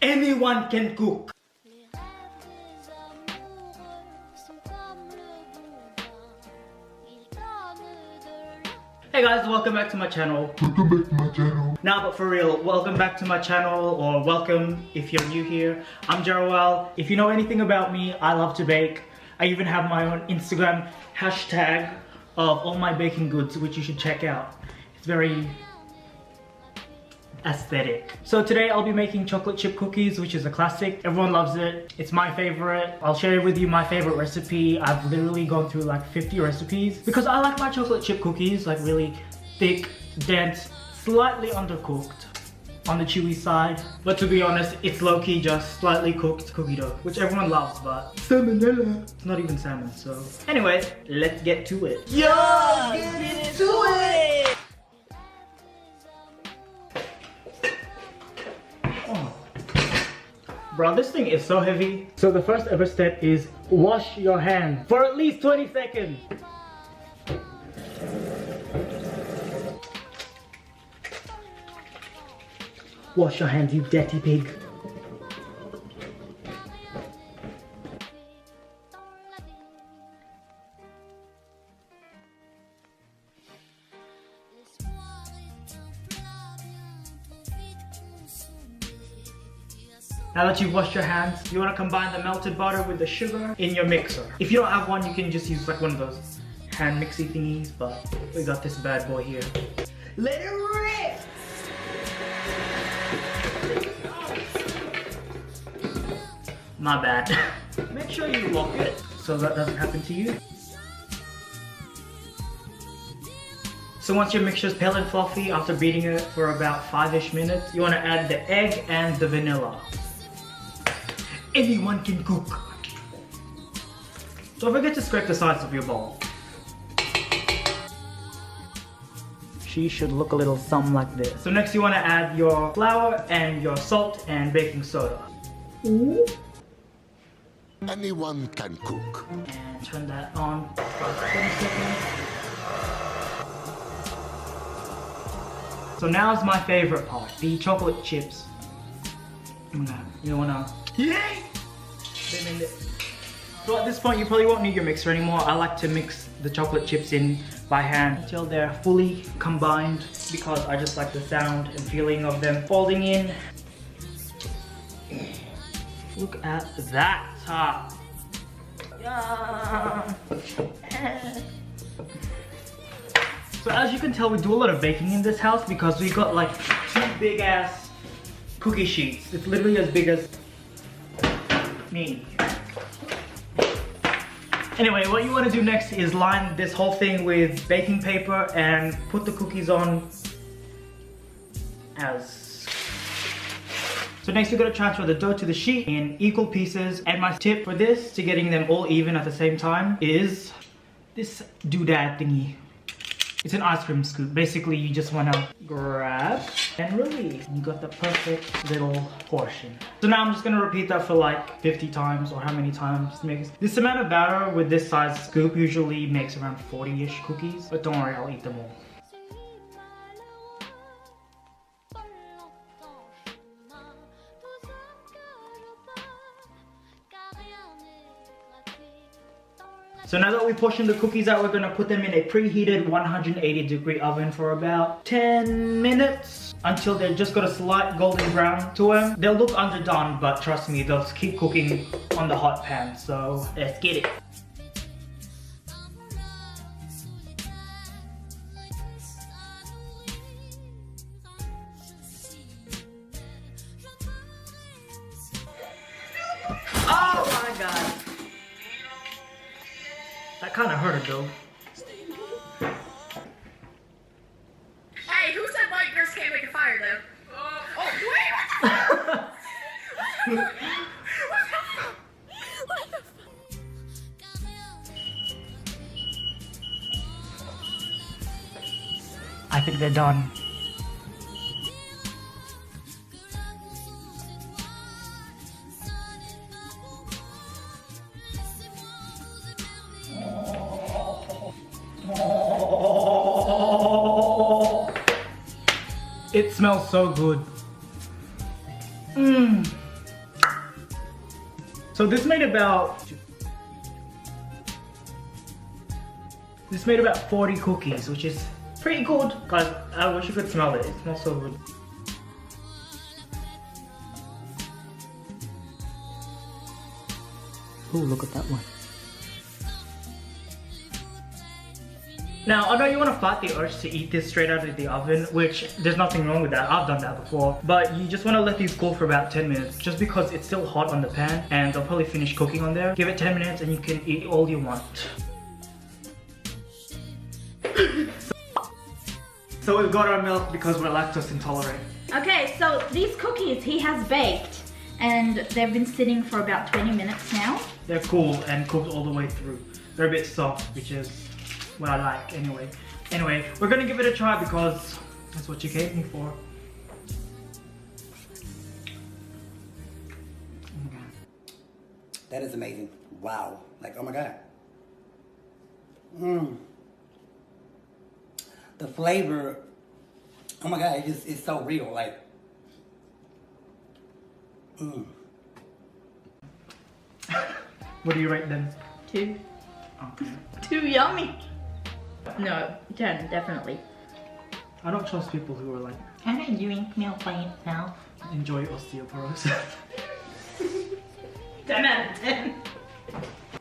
Anyone can cook. Hey guys, welcome back to my channel. Now, but for real, welcome back to my channel, or welcome if you're new here. I'm Jarwell. If you know anything about me, I love to bake. I even have my own Instagram hashtag of all my baking goods, which you should check out. It's very aesthetic. So today I'll be making chocolate chip cookies, which is a classic. Everyone loves it. It's my favorite. I'll share with you my favorite recipe. I've literally gone through like 50 recipes because I like my chocolate chip cookies like really thick, dense, slightly undercooked on the chewy side. But to be honest, it's low-key just slightly cooked cookie dough, which everyone loves, but salmonella. It's not even salmon, so. Anyways, let's get to it. Yo, get into it! Bro, this thing is so heavy. So the first ever step is wash your hands for at least 20 seconds. Wash your hands, you dirty pig. Now that you've washed your hands, you want to combine the melted butter with the sugar in your mixer. If you don't have one, you can just use like one of those hand mixy thingies, but we got this bad boy here. Let it rip! My bad. Make sure you lock it so that doesn't happen to you. So once your mixture is pale and fluffy, after beating it for about 5-ish minutes, you want to add the egg and the vanilla. Anyone can cook. Don't forget to scrape the sides of your bowl. She should look a little something like this. So next you want to add your flour and your salt and baking soda. Ooh. Anyone can cook. And turn that on for 20 seconds. So now's my favorite part, the chocolate chips. You wanna, yay! So at this point you probably won't need your mixer anymore. I like to mix the chocolate chips in by hand until they're fully combined because I just like the sound and feeling of them folding in. Look at that top. Yeah. So as you can tell, we do a lot of baking in this house because we got like 2 big ass cookie sheets. It's literally as big as me. Anyway, what you want to do next is line this whole thing with baking paper and put the cookies on as. So next you're going to transfer the dough to the sheet in equal pieces, and my tip for this to getting them all even at the same time is this doodad thingy. It's an ice cream scoop. Basically, you just want to grab and release. You got the perfect little portion. So now I'm just going to repeat that for like 50 times or how many times it makes. This amount of batter with this size scoop usually makes around 40-ish cookies. But don't worry, I'll eat them all. So now that we portioned the cookies out, we're gonna put them in a preheated 180-degree oven for about 10 minutes until they've just got a slight golden brown to them. They'll look underdone, but trust me, they'll keep cooking on the hot pan. So let's get it. Oh my god. That kind of hurt though. Hey, who said white girls can't make a fire though? Oh, wait, what the I think they're done. It smells so good. So this made about 40 cookies, which is pretty good. Guys, I wish you could smell it. It smells so good. Oh, look at that one. Now, I know you want to fight the urge to eat this straight out of the oven, which there's nothing wrong with that. I've done that before. But you just want to let these cool for about 10 minutes, just because it's still hot on the pan and they'll probably finish cooking on there. Give it 10 minutes and you can eat all you want. So we've got our milk because we're lactose intolerant. Okay, so these cookies he has baked and they've been sitting for about 20 minutes now. They're cool and cooked all the way through. They're a bit soft, which is what I like anyway. Anyway, we're gonna give it a try because that's what you gave me for. Oh my god. That is amazing. Wow. Like, oh my god. The flavor, oh my god, it's so real. Like, What do you rate them? 2. Okay. 2 yummy. No, 10, definitely. I don't trust people who are like, Can I drink milk by itself? enjoy osteoporosis. 10 out of 10.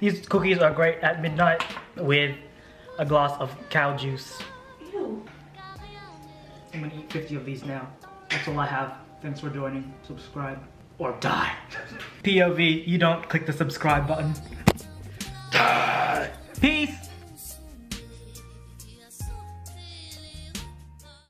These cookies are great at midnight with a glass of cow juice. Ew. I'm gonna eat 50 of these now. That's all I have. Thanks for joining. Subscribe or die. POV, you don't click the subscribe button. Die. Peace.